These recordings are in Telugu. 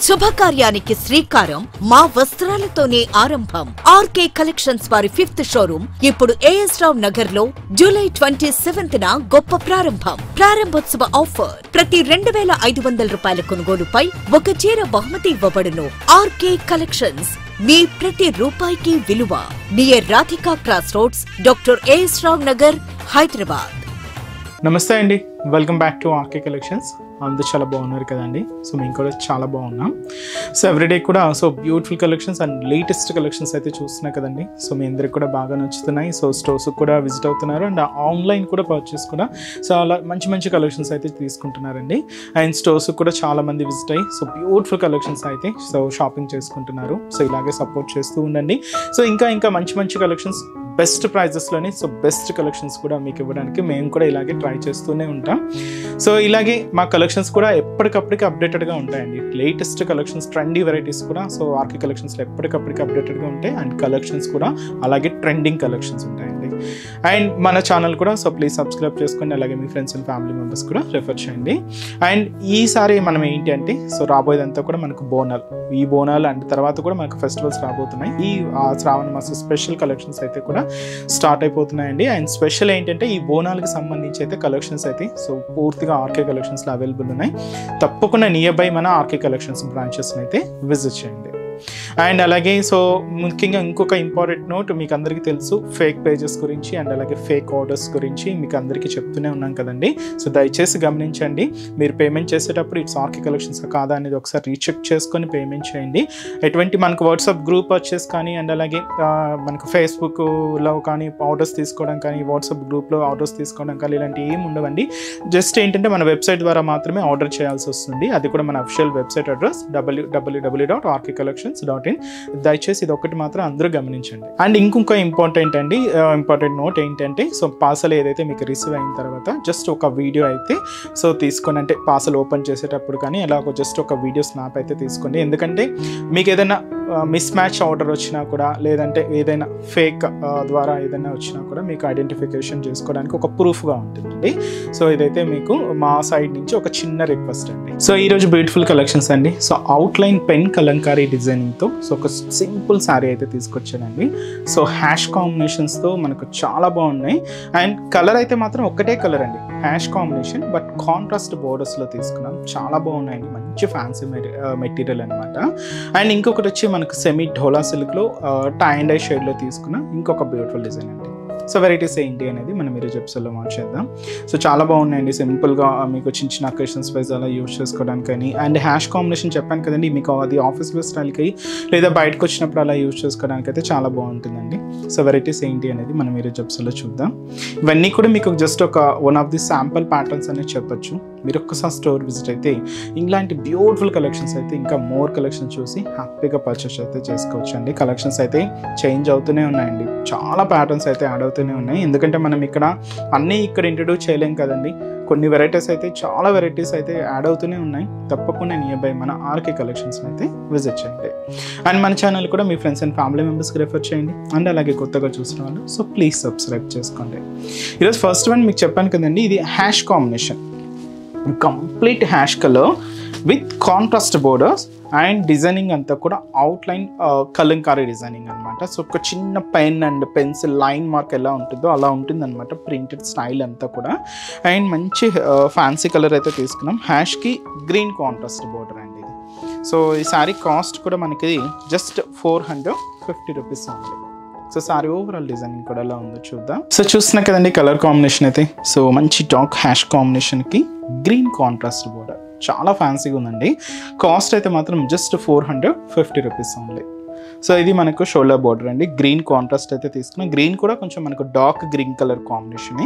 శుభకార్యానికి శ్రీకారం మా వస్త్రాలతోనే ఆరంభం. ఆర్కే కలెక్షన్స్ వారి 5th షోరూమ్ ఇప్పుడు ఏఎస్ రావ్ నగర్ లో జూలై 27న గొప్ప ప్రారంభం. ప్రారంభోత్సవ ఆఫర్ ప్రతి 2500 రూపాయల కొనుగోలుపై ఒక చీర బహుమతి ఇవ్వబడును. ఆర్కే కలెక్షన్స్ మీ ప్రతి రూపాయికి విలువ. Near Radhika cross roads, doctor AS Rao Nagar, Hyderabad. నమస్తే అండి, welcome back to RK collections. అందరూ చాలా బాగున్నారు కదండి. సో మేము కూడా చాలా బాగున్నాం. సో ఎవ్రీడే కూడా beautiful collections and latest collections అయితే చూస్తున్నాయి కదండి. సో మీ అందరికి కూడా బాగా నచ్చుతున్నాయి. సో స్టోర్స్ కూడా విజిట్ అవుతున్నారు అండ్ ఆన్లైన్ కూడా పర్చేస్ కూడా చాలా మంచి కలెక్షన్స్ అయితే తీసుకుంటున్నారండి. అండ్ స్టోర్స్ కూడా చాలా మంది విజిట్ అయ్యి బ్యూటిఫుల్ కలెక్షన్స్ అయితే షాపింగ్ చేసుకుంటున్నారు. సో ఇలాగే సపోర్ట్ చేస్తూ ఉండండి. సో ఇంకా మంచి కలెక్షన్స్ బెస్ట్ ప్రైజెస్లోని బెస్ట్ కలెక్షన్స్ కూడా మీకు ఇవ్వడానికి మేము కూడా ఇలాగే ట్రై చేస్తూనే ఉంటాం. సో ఇలాగే మా కలెక్షన్స్ కూడా ఎప్పటికప్పటికి అప్డేటెడ్గా ఉంటాయండి. లేటెస్ట్ కలెక్షన్స్, ట్రెండీ వెరైటీస్ కూడా ఆర్కే కలెక్షన్స్లో ఎప్పటికప్పటికి అప్డేటెడ్గా ఉంటాయి. అండ్ కలెక్షన్స్ కూడా అలాగే ట్రెండింగ్ కలెక్షన్స్ ఉంటాయండి. అండ్ మన ఛానల్ కూడా ప్లీజ్ సబ్స్క్రైబ్ చేసుకోండి. అలాగే మీ ఫ్రెండ్స్ అండ్ ఫ్యామిలీ మెంబర్స్ కూడా రెఫర్ చేయండి. అండ్ ఈసారి మనం ఏంటి అంటే రాబోయేదంతా కూడా మనకు బోనాలు, ఈ బోనాలు అండ్ తర్వాత కూడా మనకు ఫెస్టివల్స్ రాబోతున్నాయి. ఈ శ్రావణ మాస స్పెషల్ కలెక్షన్స్ అయితే కూడా స్టార్ట్ అయిపోతున్నాయండి. అండ్ స్పెషల్ ఏంటంటే ఈ బోనాలకు సంబంధించి అయితే కలెక్షన్స్ అయితే పూర్తిగా ఆర్కే కలెక్షన్స్లో అవైలబుల్ ఉన్నాయి. తప్పకుండా నియర్ బై మన ఆర్కే కలెక్షన్స్ బ్రాంచెస్ని అయితే విజిట్ చేయండి. అండ్ అలాగే ముఖ్యంగా ఇంకొక ఇంపార్టెంట్ నోట్, మీకు అందరికీ తెలుసు ఫేక్ పేజెస్ గురించి అండ్ అలాగే ఫేక్ ఆర్డర్స్ గురించి మీకు అందరికీ చెప్తూనే ఉన్నాం కదండి. సో దయచేసి గమనించండి. మీరు పేమెంట్ చేసేటప్పుడు ఇట్స్ ఆర్కే కలెక్షన్స్ కాదా అనేది ఒకసారి రీచెక్ చేసుకొని పేమెంట్ చేయండి. ఎటువంటి మనకు వాట్సాప్ గ్రూప్ పర్చేస్ కానీ అండ్ అలాగే మనకు ఫేస్బుక్లో కానీ ఆర్డర్స్ తీసుకోవడం కానీ, వాట్సాప్ గ్రూప్లో ఆర్డర్స్ తీసుకోవడం కానీ ఇలాంటివి ఏమి ఉండవండి. జస్ట్ ఏంటంటే మన వెబ్సైట్ ద్వారా మాత్రమే ఆర్డర్ చేయాల్సి వస్తుంది. అది కూడా మన అఫిషియల్ వెబ్సైట్ అడ్రస్ www.rkcollections.in. దయచేసి ఇది ఒకటి మాత్రం అందరూ గమనించండి. అండ్ ఇంకొక ఇంపార్టెంట్ నోట్ ఏంటంటే పార్సల్ ఏదైతే మీకు రిసీవ్ అయిన తర్వాత జస్ట్ ఒక వీడియో అయితే తీసుకొని, అంటే పార్సల్ ఓపెన్ చేసేటప్పుడు కానీ ఎలాగో జస్ట్ ఒక వీడియో స్నాప్ అయితే తీసుకోండి. ఎందుకంటే మీకు ఏదైనా మిస్ మ్యాచ్ ఆర్డర్ వచ్చినా కూడా, లేదంటే ఏదైనా ఫేక్ ద్వారా ఏదైనా వచ్చినా కూడా మీకు ఐడెంటిఫికేషన్ చేసుకోవడానికి ఒక ప్రూఫ్గా ఉంటుందండి. సో ఇదైతే మీకు మా సైడ్ నుంచి ఒక చిన్న రిక్వెస్ట్ అండి. సో ఈరోజు బ్యూటిఫుల్ కలెక్షన్స్ అండి. అవుట్లైన్ పెన్ కలంకారీ డిజైనింగ్తో ఒక సింపుల్ శారీ అయితే తీసుకొచ్చానండి. హ్యాష్ కాంబినేషన్స్తో మనకు చాలా బాగున్నాయి. అండ్ కలర్ అయితే మాత్రం ఒకటే కలర్ అండి, హ్యాష్ కాంబినేషన్, బట్ కాంట్రాస్ట్ బోర్డర్స్లో తీసుకున్నాం. చాలా బాగున్నాయండి, మంచి ఫ్యాన్సీ మెటీరియల్ అనమాట. అండ్ ఇంకొకటి వచ్చి మనకు సెమీ ఢోలా సిల్క్లో టై అండ్ డై షేడ్లో తీసుకున్న ఇంకొక బ్యూటిఫుల్ డిజైన్ అండి. వెరైటీస్ ఏంటి అనేది మనం ఈరోజు ఎపిసోడ్లో మార్చేద్దాం. చాలా బాగున్నాయండి, సింపుల్గా మీకు చిన్న అకేషన్స్ వైజ్ అలా యూజ్ చేసుకోవడానికి కానీ. అండ్ హ్యాష్ కాంబినేషన్ చెప్పాను కదండి, మీకు అది ఆఫీస్ వేర్ స్టైల్కి లేదా బయటకు వచ్చినప్పుడు అలా యూజ్ చేసుకోవడానికి అయితే చాలా బాగుంటుందండి. వెరైటీస్ ఏంటి అనేది మనం ఈరోజు ఎపిసోడ్లో చూద్దాం. ఇవన్నీ కూడా మీకు జస్ట్ ఒక one of the sample patterns అనేది చెప్పొచ్చు. మీరు ఒక్కసారి స్టోర్ విజిట్ అయితే ఇలాంటి బ్యూటిఫుల్ కలెక్షన్స్ అయితే ఇంకా మోర్ కలెక్షన్స్ చూసి హ్యాపీగా పర్చేస్ అయితే చేసుకోవచ్చు అండి. కలెక్షన్స్ అయితే చేంజ్ అవుతూనే ఉన్నాయండి, చాలా ప్యాటర్న్స్ అయితే యాడ్ అవుతూనే ఉన్నాయి. ఎందుకంటే మనం అన్నీ ఇక్కడ ఇంట్రడ్యూస్ చేయలేం కదండి. కొన్ని వెరైటీస్ అయితే చాలా వెరైటీస్ అయితే యాడ్ అవుతూనే ఉన్నాయి. తప్పకుండా నియర్ బై మన ఆర్కే కలెక్షన్స్ని అయితే విజిట్ చేయండి. అండ్ మన ఛానల్ కూడా మీ ఫ్రెండ్స్ అండ్ ఫ్యామిలీ మెంబర్స్కి రెఫర్ చేయండి. అండ్ అలాగే కొత్తగా చూసిన వాళ్ళు ప్లీజ్ సబ్స్క్రైబ్ చేసుకోండి. ఈరోజు ఫస్ట్ వన్ మీకు చెప్పాను కదండి, ఇది hash combination, complete ash colour with contrast borders and designing అంతా కూడా అవుట్లైన్ కలంకారీ డిజైనింగ్ అనమాట. ఒక చిన్న pen and pencil line mark ఎలా ఉంటుందో అలా ఉంటుంది అనమాట, ప్రింటెడ్ స్టైల్ అంతా కూడా. అండ్ మంచి ఫ్యాన్సీ కలర్ అయితే తీసుకున్నాం. హ్యాష్కి గ్రీన్ కాంట్రాస్ట్ బోర్డర్ అండి ఇది. ఈ శారీ కాస్ట్ కూడా మనకి జస్ట్ 450 రూపీస్ ఉంది. సారీ ఓవరాల్ డిజైనింగ్ కూడా ఎలా ఉందో చూద్దాం. చూస్తున్నా కదండి కలర్ కాంబినేషన్ అయితే. మంచి డార్క్ హ్యాష్ కాంబినేషన్కి గ్రీన్ కాంట్రాస్ట్ బోర్డర్, చాలా ఫ్యాన్సీగా ఉందండి. కాస్ట్ అయితే మాత్రం జస్ట్ 450 రూపీస్ ఓన్లీ. ఇది మనకు షోల్డర్ బోర్డర్ అండి, గ్రీన్ కాంట్రాస్ట్ అయితే తీసుకున్నాం. గ్రీన్ కూడా కొంచెం మనకు డార్క్ గ్రీన్ కలర్ కాంబినేషన్.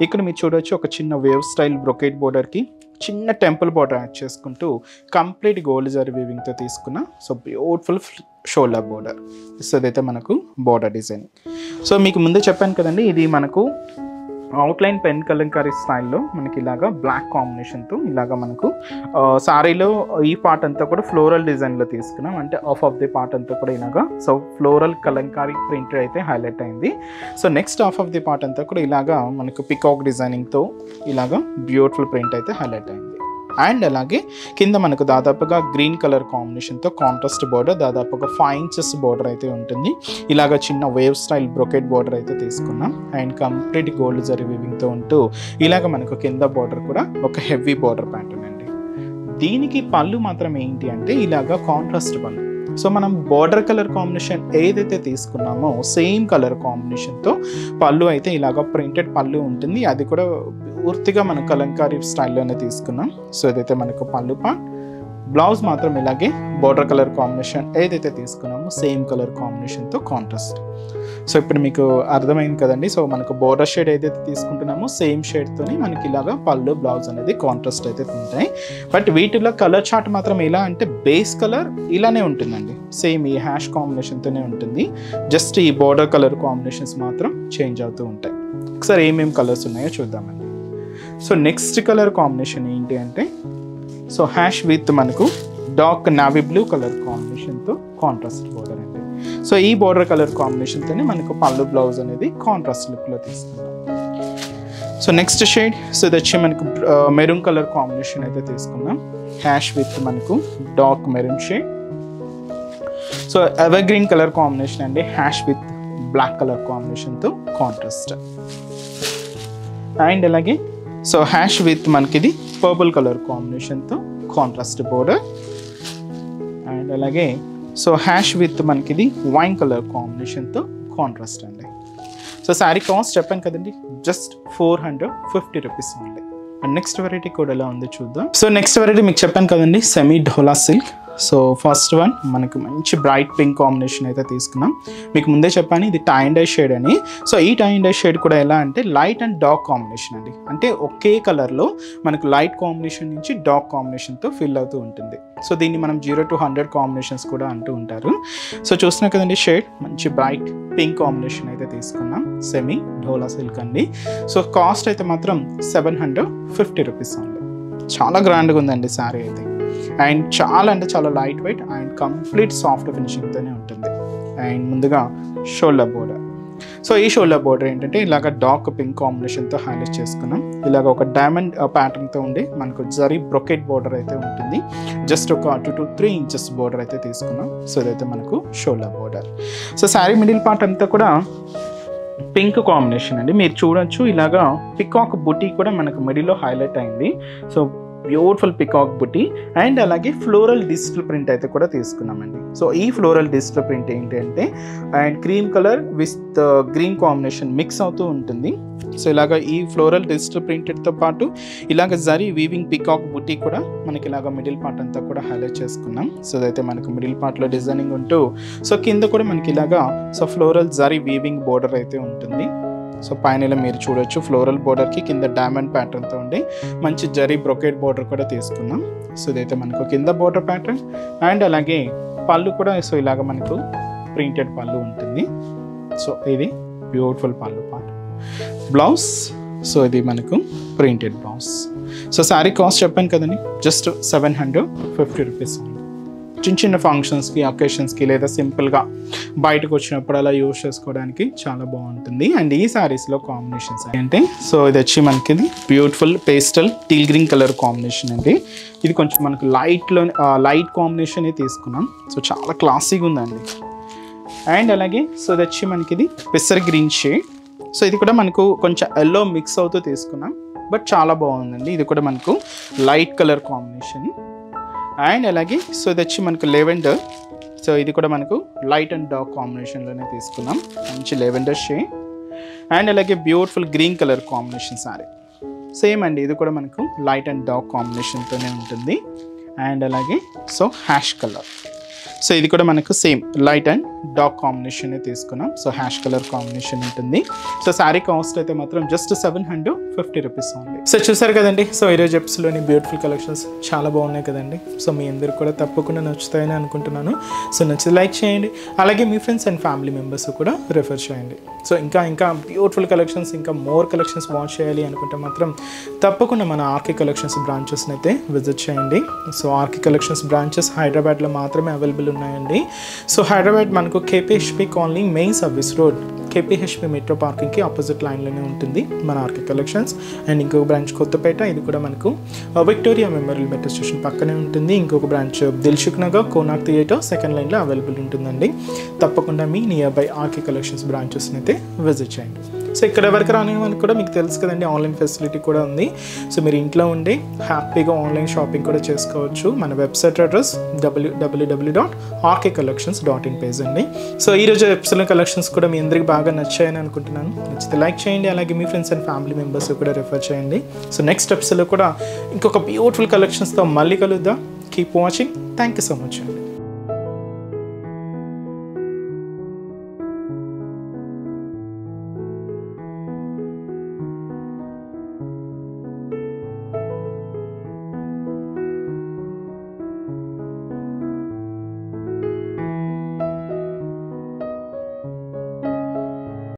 ఇక్కడ మీరు చూడవచ్చు ఒక చిన్న వేవ్ స్టైల్ బ్రొకేట్ బోర్డర్కి చిన్న టెంపుల్ బోర్డర్ యాడ్ చేసుకుంటూ కంప్లీట్ గోల్డ్ జరీ వీవింగ్తో తీసుకున్న బ్యూటిఫుల్ షోల్డర్ బోర్డర్. ఇదైతే మనకు బోర్డర్ డిజైన్. మీకు ముందే చెప్పాను కదండి, ఇది మనకు అవుట్లైన్ పెన్ కలంకారీ స్టైల్లో మనకి ఇలాగా బ్లాక్ కాంబినేషన్తో ఇలాగా మనకు సారీలో ఈ పార్ట్ అంతా కూడా ఫ్లోరల్ డిజైన్లో తీసుకున్నాం. అంటే ఆఫ్ ది పార్ట్ అంతా కూడా ఇలాగా ఫ్లోరల్ కలంకారీ ప్రింట్ అయితే హైలైట్ అయింది. నెక్స్ట్ ఆఫ్ ది పార్ట్ అంతా కూడా ఇలాగా మనకు పికాక్ డిజైనింగ్తో ఇలాగా బ్యూటిఫుల్ ప్రింట్ అయితే హైలైట్ అయింది. అండ్ అలాగే కింద మనకు దాదాపుగా గ్రీన్ కలర్ కాంబినేషన్తో కాంట్రాస్ట్ బోర్డర్, దాదాపుగా 5 inches బోర్డర్ అయితే ఉంటుంది. ఇలాగ చిన్న వేవ్ స్టైల్ బ్రొకెట్ బోర్డర్ అయితే తీసుకున్నాం. అండ్ కంప్లీట్ గోల్డ్ జరీ వీవింగ్తో ఉంటూ ఇలాగ మనకు కింద బోర్డర్ కూడా ఒక హెవీ బోర్డర్ ప్యాటర్న్ అండి. దీనికి పళ్ళు మాత్రం ఏంటి అంటే ఇలాగ కాంట్రాస్ట్ పళ్ళు. సో మనం బోర్డర్ కలర్ కాంబినేషన్ ఏదైతే తీసుకున్నామో సేమ్ కలర్ కాంబినేషన్తో పళ్ళు అయితే ఇలాగ ప్రింటెడ్ పళ్ళు ఉంటుంది. అది కూడా పూర్తిగా మనం కలంకారీ స్టైల్లోనే తీసుకున్నాం. సో ఇదైతే మనకు పళ్ళు పార్ట్. బ్లౌజ్ మాత్రం ఇలాగే బోర్డర్ కలర్ కాంబినేషన్ ఏదైతే తీసుకున్నామో సేమ్ కలర్ కాంబినేషన్తో కాంట్రాస్ట్. సో ఇప్పుడు మీకు అర్థమైంది కదండి. సో మనకు బోర్డర్ షేడ్ ఏదైతే తీసుకుంటున్నామో సేమ్ షేడ్తోని మనకి ఇలాగా పళ్ళు బ్లౌజ్ అనేది కాంట్రాస్ట్ అయితే ఉంటాయి. బట్ వీటిలో కలర్ చార్ట్ మాత్రం ఎలా అంటే బేస్ కలర్ ఇలానే ఉంటుందండి, సేమ్ ఈ హ్యాష్ కాంబినేషన్తోనే ఉంటుంది. జస్ట్ ఈ బోర్డర్ కలర్ కాంబినేషన్స్ మాత్రం చేంజ్ అవుతూ ఉంటాయి. ఒకసారి ఏమేమి కలర్స్ ఉన్నాయో చూద్దామండి. సో నెక్స్ట్ కలర్ కాంబినేషన్ ఏంటి అంటే సో హ్యాష్ విత్ మనకు డార్క్ నావీ బ్లూ కలర్ కాంబినేషన్తో కాంట్రాస్ట్ బోర్డర్ అండి. సో ఈ బోర్డర్ కలర్ కాంబినేషన్తోనే మనకు పళ్ళు బ్లౌజ్ అనేది కాంట్రాస్ట్ లుక్లో తీసుకున్నాం. సో నెక్స్ట్ షేడ్ సో ఇది వచ్చి మనకు మెరూన్ కలర్ కాంబినేషన్ అయితే తీసుకున్నాం. హ్యాష్ విత్ మనకు dark maroon shade. So ever green colour combination అండి, హ్యాష్ విత్ బ్లాక్ కలర్ కాంబినేషన్తో కాంట్రాస్ట్. అండ్ అలాగే సో హ్యాష్ విత్ మనకి ఇది పర్పుల్ కలర్ కాంబినేషన్తో కాంట్రాస్ట్ బోర్డర్. అండ్ అలాగే సో హ్యాష్ విత్ మనకి ఇది వైన్ కలర్ కాంబినేషన్తో కాంట్రాస్ట్ అండి. సో శారీ కాస్ట్ చెప్పాను కదండి, just 450 rupees only. And next variety కూడా ఎలా ఉంది చూద్దాం. సో నెక్స్ట్ వెరైటీ మీకు చెప్పాను కదండి, semi dola silk. So first one మనకు మంచి బ్రైట్ పింక్ కాంబినేషన్ అయితే తీసుకున్నాం. మీకు ముందే చెప్పాను ఇది టై అండ్ డై షేడ్ అని. సో ఈ టై అండ్ డై షేడ్ కూడా ఎలా అంటే లైట్ అండ్ డార్క్ కాంబినేషన్ అండి. అంటే ఒకే కలర్లో మనకు లైట్ కాంబినేషన్ నుంచి డార్క్ కాంబినేషన్తో ఫిల్ అవుతూ ఉంటుంది. సో దీన్ని మనం 0 to 100 కాంబినేషన్స్ కూడా అంటూ ఉంటారు. సో చూస్తున్నా కదండి షేడ్ మంచి బ్రైట్ పింక్ కాంబినేషన్ అయితే తీసుకున్నాం. సెమీ ఢోలా సిల్క్ అండి. సో కాస్ట్ అయితే మాత్రం 750 రూపీస్ ఓన్లీ. చాలా గ్రాండ్గా ఉందండి శారీ అయితే. అండ్ చాలా అంటే చాలా light weight and complete soft ఫినిషింగ్తోనే ఉంటుంది. అండ్ ముందుగా షోల్డర్ బోర్డర్. సో ఈ షోల్డర్ బోర్డర్ ఏంటంటే ఇలాగ డార్క్ పింక్ కాంబినేషన్తో హైలైట్ చేసుకున్నాం. ఇలాగ ఒక డైమండ్ ప్యాటర్న్తో ఉండి మనకు జరీ బ్రొకెట్ బోర్డర్ అయితే ఉంటుంది. జస్ట్ ఒక 2 to 3 inches బోర్డర్ అయితే తీసుకున్నాం. సో ఇదైతే మనకు shoulder border. So sari middle part అంతా కూడా పింక్ కాంబినేషన్ అండి. మీరు చూడొచ్చు ఇలాగా పికాక్ బుటీ కూడా మనకు మిడిల్లో హైలైట్ అయింది. So beautiful peacock buti and అలాగే ఫ్లోరల్ డిజిటల్ ప్రింట్ అయితే కూడా తీసుకున్నామండి. సో ఈ ఫ్లోరల్ డిజిటల్ ప్రింట్ ఏంటి అంటే and cream colour with green combination mix అవుతూ ఉంటుంది. సో ఇలాగ ఈ ఫ్లోరల్ డిజిటల్ ప్రింటెడ్తో పాటు ఇలాగ జరీ వీవింగ్ పికాక్ బుటీ కూడా మనకి ఇలాగ మిడిల్ పార్ట్ అంతా కూడా హైలైట్ చేసుకున్నాం. సో అదైతే మనకు మిడిల్ పార్ట్లో డిజైనింగ్ ఉంటూ సో కింద కూడా మనకి ఇలాగా so floral zari weaving border అయితే ఉంటుంది. సో పైన మీరు చూడొచ్చు ఫ్లోరల్ బోర్డర్కి కింద డైమండ్ ప్యాటర్న్తో ఉండి మంచి జరీ బ్రొకెట్ బోర్డర్ కూడా తీసుకున్నాం. సో ఇదైతే మనకు కింద బోర్డర్ ప్యాటర్న్ అండ్ అలాగే పళ్ళు కూడా సో ఇలాగ మనకు ప్రింటెడ్ పళ్ళు ఉంటుంది. సో ఇది బ్యూటిఫుల్ పళ్ళు పార్ట్. బ్లౌజ్ సో ఇది మనకు printed blouse. So sari cost చెప్పాను కదండి, జస్ట్ 750 రూపీస్. చిన్న చిన్న ఫంక్షన్స్కి అకేషన్స్కి లేదా సింపుల్గా బయటకు వచ్చినప్పుడు అలా యూజ్ చేసుకోవడానికి చాలా బాగుంటుంది. అండ్ ఈ శారీస్లో కాంబినేషన్స్ అంటే సో ఇది వచ్చి మనకి beautiful pastel teal green colour combination అండి. ఇది కొంచెం మనకు లైట్ కాంబినేషన్ తీసుకున్నాం. సో చాలా క్లాసీగా ఉందండి. అండ్ అలాగే సో ఇది వచ్చి మనకి ఇది పెసర్ గ్రీన్ షేడ్. సో ఇది కూడా మనకు కొంచెం ఎల్లో మిక్స్ అవుతూ తీసుకున్నాం, బట్ చాలా బాగుందండి. ఇది కూడా మనకు లైట్ కలర్ కాంబినేషన్. అండ్ అలాగే సో ఇది వచ్చి మనకు లెవెండర్. సో ఇది కూడా మనకు లైట్ అండ్ డార్క్ కాంబినేషన్లోనే తీసుకున్నాం, మంచి లెవెండర్ షేడ్. అండ్ అలాగే beautiful green colour combination sorry same అండి. ఇది కూడా మనకు లైట్ అండ్ డార్క్ కాంబినేషన్తోనే ఉంటుంది. అండ్ అలాగే సో హ్యాష్ కలర్. సో ఇది కూడా మనకు same light and dark combination తీసుకున్నాం. సో హ్యాష్ కలర్ కాంబినేషన్ ఉంటుంది. సో శారీ కాస్ట్ అయితే మాత్రం జస్ట్ 750 రూపీస్ ఓన్లీ. సో చూసారు కదండి, సో ఈరోజు ఎపిసోడ్లోని బ్యూటిఫుల్ కలెక్షన్స్ చాలా బాగున్నాయి కదండి. సో మీ అందరికి కూడా తప్పకుండా నచ్చుతాయని అనుకుంటున్నాను. సో నచ్చితే లైక్ చేయండి, అలాగే మీ ఫ్రెండ్స్ అండ్ ఫ్యామిలీ మెంబర్స్ కూడా రిఫర్ చేయండి. సో ఇంకా బ్యూటిఫుల్ కలెక్షన్స్, ఇంకా మోర్ కలెక్షన్స్ వాచ్ చేయాలి అనుకుంటే మాత్రం తప్పకుండా మన ఆర్కే కలెక్షన్స్ బ్రాంచెస్ని అయితే విజిట్ చేయండి. సో ఆర్కే కలెక్షన్స్ బ్రాంచెస్ హైదరాబాద్లో మాత్రమే అవైలబుల్ ఉన్నాయండి. సో హైదరాబాద్ మనకు KPHB colony main service road KPHB metro పార్కింగ్కి ఆపోజిట్ లైన్లోనే ఉంటుంది మన ఆర్కే కలెక్షన్స్. అండ్ ఇంకొక బ్రాంచ్ కొత్తపేట, ఇది కూడా మనకు విక్టోరియా మెమోరియల్ మెట్రో స్టేషన్ పక్కనే ఉంటుంది. ఇంకొక branch Dilsukh Nagar Konark theatre second లైన్లో అవైలబుల్ ఉంటుందండి. తప్పకుండా మీ నియర్ బై ఆర్కే కలెక్షన్స్ బ్రాంచెస్ని అయితే విజిట్ చేయండి. సో ఇక్కడ వరకు రాని మనకు కూడా మీకు తెలుసు కదండి, ఆన్లైన్ ఫెసిలిటీ కూడా ఉంది. సో మీరు ఇంట్లో ఉండి హ్యాపీగా ఆన్లైన్ షాపింగ్ కూడా చేసుకోవచ్చు. మన వెబ్సైట్ అడ్రస్ www.rkcollections.in పేజ్ అండి. సో ఈరోజు ఎపిసోడ్ కలెక్షన్స్ కూడా మీ అందరికి బాగా నచ్చాయని అనుకుంటున్నాను. నచ్చితే లైక్ చేయండి, అలాగే మీ ఫ్రెండ్స్ అండ్ ఫ్యామిలీ మెంబర్స్ కూడా రిఫర్ చేయండి. సో నెక్స్ట్ ఎపిసోడ్లో కూడా ఇంకొక బ్యూటిఫుల్ కలెక్షన్స్తో మళ్ళీ కలుద్దాం. Keep watching. Thank you so much అండి.